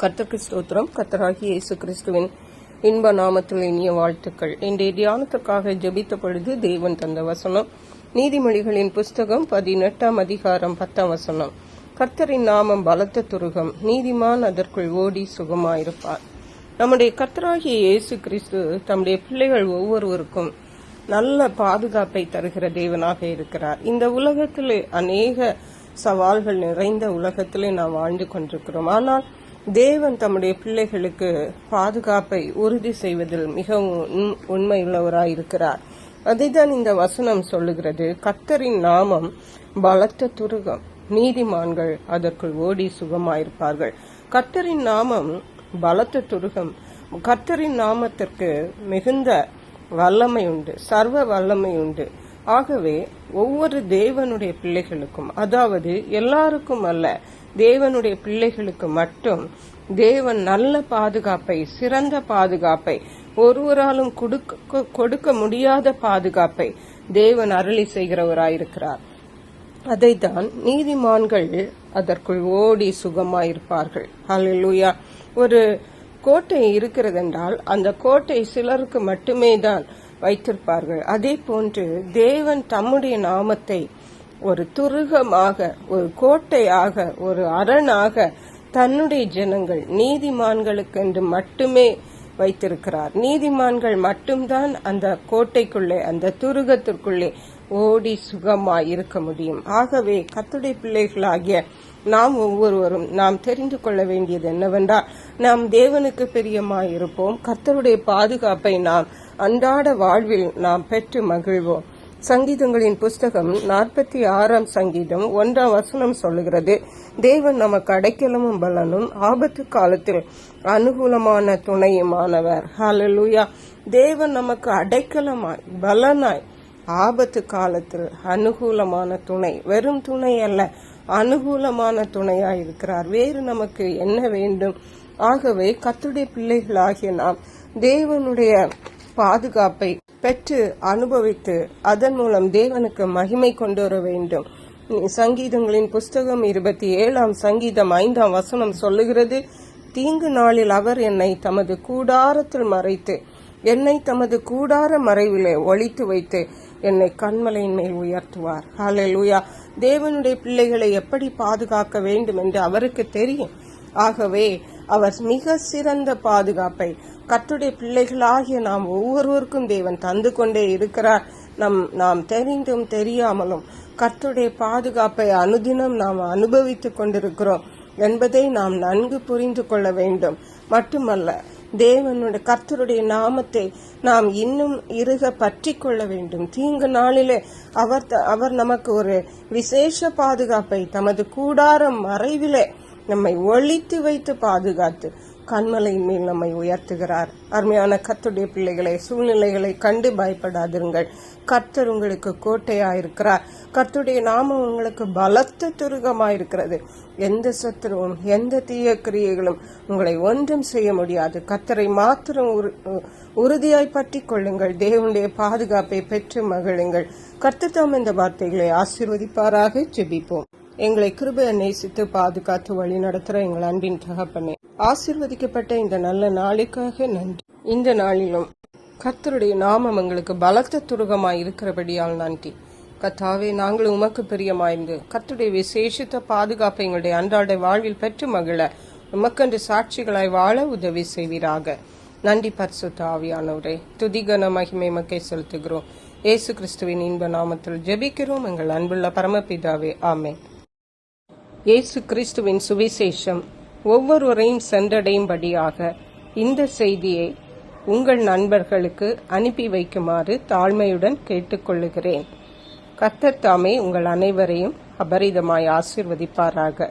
கர்த்தருக்கு ஸ்தோத்திரம். கர்த்தராகிய இயேசு கிறிஸ்துவின் இன்ப நாமத்தில் இனிய வாழ்த்துக்கள். இன்றைய தியானத்திற்காக ஜெபித்த பொழுது தேவன் தந்த வசனம் நீதிமொழிகளின் புஸ்தகம் 18ஆம் அதிகாரம் 10ஆம் வசனம். கர்த்தரின் நாமம் பலத்த துருகம், நீதிமான் அதற்குள் ஓடி சுகமாயிருப்பார். நம்முடைய கர்த்தராகிய இயேசு கிறிஸ்து தம்முடைய பிள்ளைகள் ஒவ்வொருவருக்கும் நல்ல பாதுகாப்பை தருகிற தேவனாக இருக்கிறார். இந்த உலகத்திலே அநேக சவால்கள் நிறைந்த உலகத்திலே நாம் வாழ்ந்து கொண்டிருக்கிறோம். ஆனால் தேவன் தம்முடைய பிள்ளைகளுக்கு பாதுகாப்பை உறுதி செய்வதில் மிகவும் உண்மையுள்ளவராயிருக்கிறார். அதைதான் இந்த வசனம் சொல்லுகிறது. கர்த்தரின் நாமம் பலத்த துருகம், நீதிமான்கள் அதற்குள் ஓடி சுகமாயிருப்பார்கள். கர்த்தரின் நாமம் பலத்த துருகம். கர்த்தரின் நாமத்திற்கு மிகுந்த வல்லமை உண்டு, சர்வ வல்லமை உண்டு. ஆகவே ஒவ்வொரு தேவனுடைய பிள்ளைகளுக்கும், அதாவது எல்லாருக்கும் அல்ல, தேவனுடைய பிள்ளைகளுக்கு மட்டும் தேவன் நல்ல பாதுகாப்பை, சிறந்த பாதுகாப்பை, ஒருவராலும் கொடுக்க முடியாத பாதுகாப்பை தேவன் அருளி செய்கிறவராயிருக்கிறார். அதைத்தான் நீதிமான்கள் அதற்குள் ஓடி சுகமாயிருப்பார்கள். ஹல்லேலூயா. ஒரு கோட்டை இருக்கிறது என்றால் அந்த கோட்டை சிலருக்கு மட்டுமே தான் வைத்திருப்பார்கள். அதே போன்று தேவன் தம்முடைய நாமத்தை ஒரு துருகமாக, ஒரு கோட்டையாக, ஒரு அரணாக தன்னுடைய ஜனங்கள் நீதிமான்களுக்கு என்று மட்டுமே வைத்திருக்கிறார். நீதிமான்கள் மட்டும்தான் அந்த கோட்டைக்குள்ளே, அந்த துருகத்திற்குள்ளே ஓடி சுகமாய் இருக்க முடியும். ஆகவே கர்த்தருடைய பிள்ளைகளாகிய நாம் ஒவ்வொருவரும் நாம் தெரிந்து கொள்ள வேண்டியது என்னவென்றால், நாம் தேவனுக்கு பிரியமாயிருப்போம். கர்த்தருடைய பாதுகாப்பை நாம் அன்றாட வாழ்வில் நாம் பெற்று மகிழ்வோம். சங்கீதங்களின் புஸ்தகம் 46ஆம் சங்கீதம் 1ஆம் வசனம் சொல்லுகிறது, தேவன் நமக்கு அடைக்கலமும் பலனும், ஆபத்து காலத்தில் அனுகூலமான துணையுமானவர். ஹல்லேலூயா. தேவன் நமக்கு அடைக்கலமாய், பலனாய், ஆபத்து காலத்தில் அனுகூலமான துணை, வெறும் துணை அல்ல, அனுகூலமான துணையாய் இருக்கிறார். வேறு நமக்கு என்ன வேண்டும்? ஆகவே கர்த்தருடைய பிள்ளைகளாகிய நாம் தேவனுடைய பாதுகாப்பை பெற்று அனுபவித்து அதன் மூலம் தேவனுக்கு மகிமை கொண்டு வர வேண்டும். சங்கீதங்களின் புஸ்தகம் 27ஆம் சங்கீதம் 5ஆம் வசனம் சொல்லுகிறது, தீங்கு நாளில் அவர் என்னை தமது கூடாரத்தில் மறைத்து, என்னை தமது கூடார மறைவிலே ஒளித்து வைத்து என்னை கன்மலையின் மேல் உயர்த்துவார். ஹல்லேலூயா. தேவனுடைய பிள்ளைகளை எப்படி பாதுகாக்க வேண்டும் என்று அவருக்கு தெரியும். ஆகவே அவர் மிக சிறந்த பாதுகாப்பை கர்த்தருடைய பிள்ளைகளாகிய நாம் ஒவ்வொருவருக்கும் தேவன் தந்து கொண்டே இருக்கிறார். நாம் தெரிந்தும் தெரியாமலும் கர்த்தருடைய பாதுகாப்பை அனுதினம் நாம் அனுபவித்துக் கொண்டிருக்கிறோம் என்பதை நாம் நன்கு புரிந்து கொள்ள வேண்டும். மட்டுமல்ல, தேவனுடைய கர்த்தருடைய நாமத்தை நாம் இன்னும் இறுக பற்றி கொள்ள வேண்டும். தீங்கு நாளிலே அவர் நமக்கு ஒரு விசேஷ பாதுகாப்பை தமது கூடாரம் மறைவிலே நம்மை ஒளித்து வைத்து பாதுகாத்து கன்மலையின் மேல் நம்மை உயர்த்துகிறார். அருமையான கர்த்தருடைய பிள்ளைகளை, சூழ்நிலைகளை கண்டு பயப்படாதிருங்கள். கர்த்தர் உங்களுக்கு கோட்டையாயிருக்கிறார். கர்த்தருடைய நாமம் உங்களுக்கு பலத்த துருகமாயிருக்கிறது. எந்த சத்துருவும், எந்த தீய கிரியைகளும் உங்களை ஒன்றும் செய்ய முடியாது. கர்த்தரை மாத்திரம் உறுதியாய் பற்றி கொள்ளுங்கள். தேவனுடைய பாதுகாப்பை பெற்று மகிழுங்கள். கர்த்தர் தாம் இந்த வார்த்தைகளை ஆசீர்வதிப்பாராக. ஜெபிப்போம். எங்களை கிருபையை நேசித்து பாதுகாத்து வழி நடத்துகிற எங்கள் அன்பின் தகப்பனே, ஆசீர்வதிக்கப்பட்ட இந்த நல்ல நாளுக்காக நன்றி. இந்த நாளிலும் கர்த்தருடைய நாமம் எங்களுக்கு பலத்த துருகமாய் இருக்கிறபடியால் நன்றி. கர்த்தாவே, நாங்கள் உமக்கு பிரியமாய்ந்து கர்த்தருடைய விசேஷித்த பாதுகாப்பை எங்களுடைய அன்றாட வாழ்வில் பெற்று மகிழ உமக்கென்று சாட்சிகளாய் வாழ உதவி செய்வீராக. நன்றி பரிசுத்த ஆவியானவரே. துதிகன மகிமை மக்கை செலுத்துகிறோம். இயேசு கிறிஸ்துவின் இன்ப நாமத்தில் ஜெபிக்கிறோம் எங்கள் அன்புள்ள பரமபிதாவே. ஆமென். இயேசு கிறிஸ்துவின் சுவிசேஷம் ஒவ்வொருவரையும் சென்றடையும்படியாக இந்த செய்தியை உங்கள் நண்பர்களுக்கு அனுப்பி வைக்குமாறு தாழ்மையுடன் கேட்டுக்கொள்ளுகிறேன். கர்த்தர் தாமே உங்கள் அனைவரையும் அபரிதமாய் ஆசீர்வதிப்பாராக.